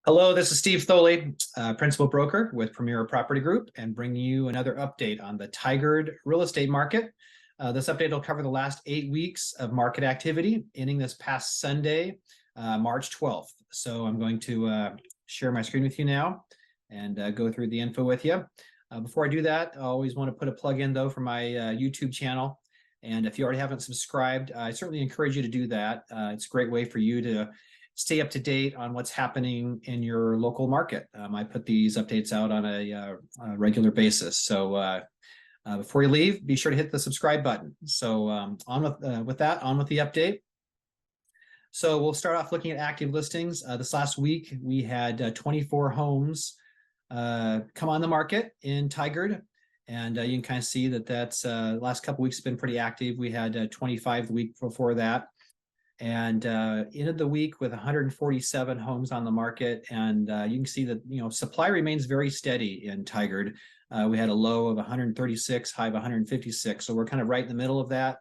Hello, this is Steve Thoele, Principal Broker with Premier Property Group, and bringing you another update on the Tigard real estate market. This update will cover the last 8 weeks of market activity, ending this past Sunday, March 12th. So I'm going to share my screen with you now and go through the info with you. Before I do that, I always want to put a plug in though for my YouTube channel. And if you already haven't subscribed, I certainly encourage you to do that. It's a great way for you to stay up to date on what's happening in your local market. I put these updates out on a regular basis. So before you leave, be sure to hit the subscribe button. So on with that, on with the update. So we'll start off looking at active listings. This last week, we had 24 homes come on the market in Tigard. And you can kind of see that that's last couple weeks been pretty active. We had 25 the week before that. And ended the week with 147 homes on the market. And you can see that, supply remains very steady in Tigard. We had a low of 136, high of 156. So we're kind of right in the middle of that.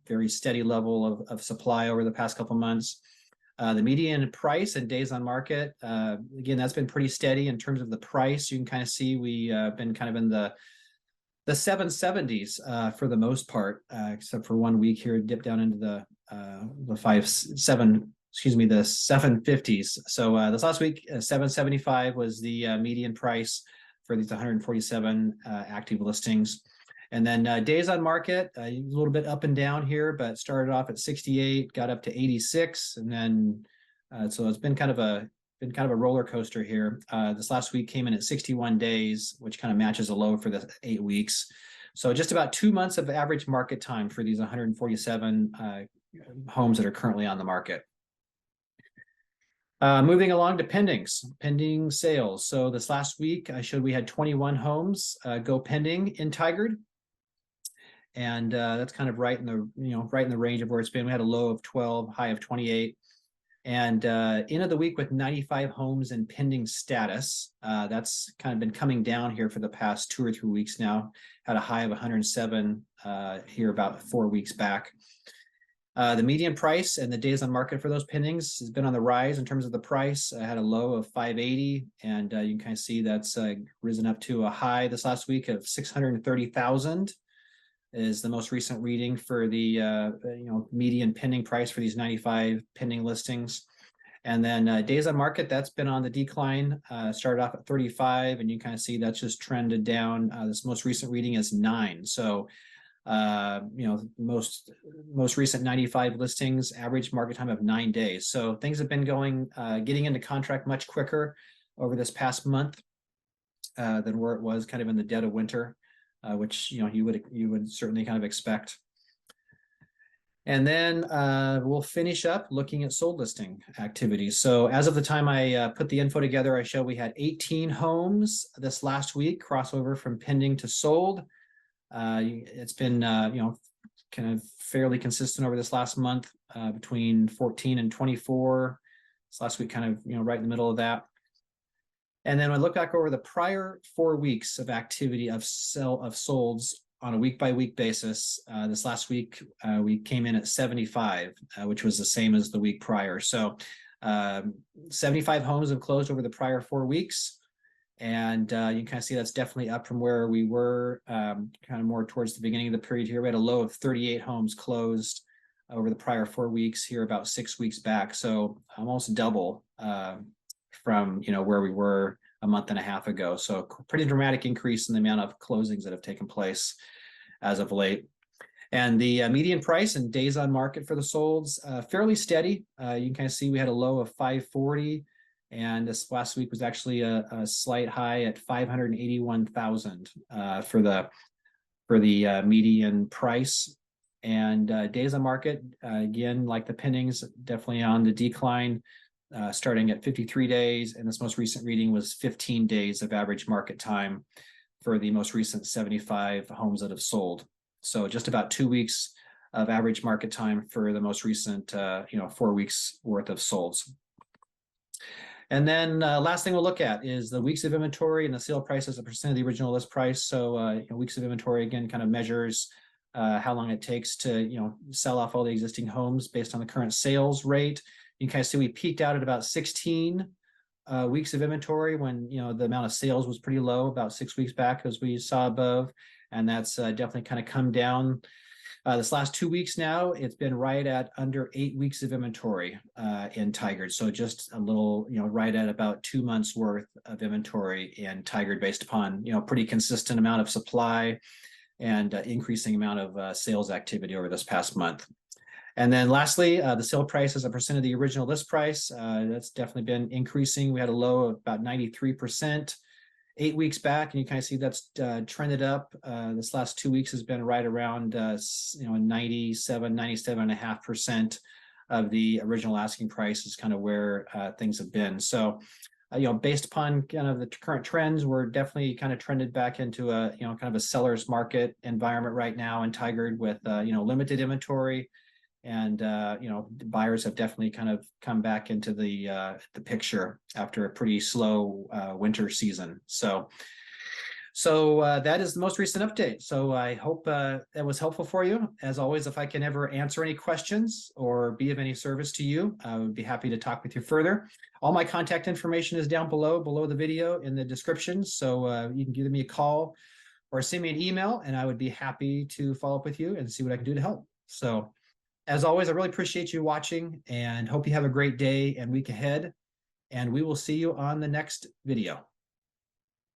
Very steady level of supply over the past couple months. The median price and days on market, again, that's been pretty steady in terms of the price. You can kind of see we been kind of in the 770s for the most part, except for 1 week here, dipped down into the 750s. So this last week, 775 was the median price for these 147 active listings. And then days on market, a little bit up and down here, but started off at 68, got up to 86, and then so it's been kind of a roller coaster here. This last week came in at 61 days, which kind of matches a low for the 8 weeks. So just about 2 months of average market time for these 147 homes that are currently on the market. Moving along to pending sales. So this last week, I showed we had 21 homes go pending in Tigard. And that's kind of right in the range of where it's been. We had a low of 12, high of 28. And ended the week with 95 homes in pending status. That's kind of been coming down here for the past 2 or 3 weeks now. Had a high of 107 here about 4 weeks back. The median price and the days on market for those pendings has been on the rise in terms of the price. I had a low of 580, and you can kind of see that's risen up to a high this last week of 630,000. Is the most recent reading for the median pending price for these 95 pending listings. And then days on market, that's been on the decline. Started off at 35, and you kind of see that's just trended down. This most recent reading is 9. So most recent 95 listings, average market time of 9 days. So things have been getting into contract much quicker over this past month than where it was kind of in the dead of winter. Which you would certainly kind of expect. And then we'll finish up looking at sold listing activities. So as of the time I put the info together, I show we had 18 homes this last week crossover from pending to sold. It's been kind of fairly consistent over this last month, between 14 and 24. This last week kind of right in the middle of that. And then when I look back over the prior 4 weeks of activity of solds on a week-by-week basis, this last week we came in at 75, which was the same as the week prior. So 75 homes have closed over the prior 4 weeks. And you can kind of see that's definitely up from where we were kind of more towards the beginning of the period here. We had a low of 38 homes closed over the prior 4 weeks here about 6 weeks back. So almost double from where we were a month and a half ago. So pretty dramatic increase in the amount of closings that have taken place as of late. And the median price and days on market for the solds, fairly steady. You can kind of see we had a low of 540, and this last week was actually a slight high at 581,000 for the median price. And days on market, again, like the pendings, definitely on the decline. Starting at 53 days, and this most recent reading was 15 days of average market time for the most recent 75 homes that have sold. So just about 2 weeks of average market time for the most recent 4 weeks worth of solds. And then last thing we'll look at is the weeks of inventory and the sale price as a percent of the original list price. So weeks of inventory, again, kind of measures how long it takes to sell off all the existing homes based on the current sales rate. You can kind of see we peaked out at about 16 weeks of inventory when, you know, the amount of sales was pretty low about 6 weeks back, as we saw above. And that's definitely kind of come down. This last 2 weeks now, it's been right at under 8 weeks of inventory in Tigard. So just a little, you know, right at about 2 months worth of inventory in Tigard, based upon, you know, pretty consistent amount of supply and increasing amount of sales activity over this past month. And then lastly, the sale price as a percent of the original list price, that's definitely been increasing. We had a low of about 93% 8 weeks back, and you kind of see that's trended up. This last 2 weeks has been right around, 97.5% of the original asking price is kind of where things have been. So, you know, based upon kind of the current trends, we're definitely kind of trended back into a, you know, kind of a seller's market environment right now in Tigard with, you know, limited inventory. And, you know, buyers have definitely kind of come back into the picture after a pretty slow winter season. So that is the most recent update. So I hope that was helpful for you. As always, if I can ever answer any questions or be of any service to you, I would be happy to talk with you further. All my contact information is down below the video in the description. So you can give me a call or send me an email, and I would be happy to follow up with you and see what I can do to help. So as always, I really appreciate you watching and hope you have a great day and week ahead. And we will see you on the next video.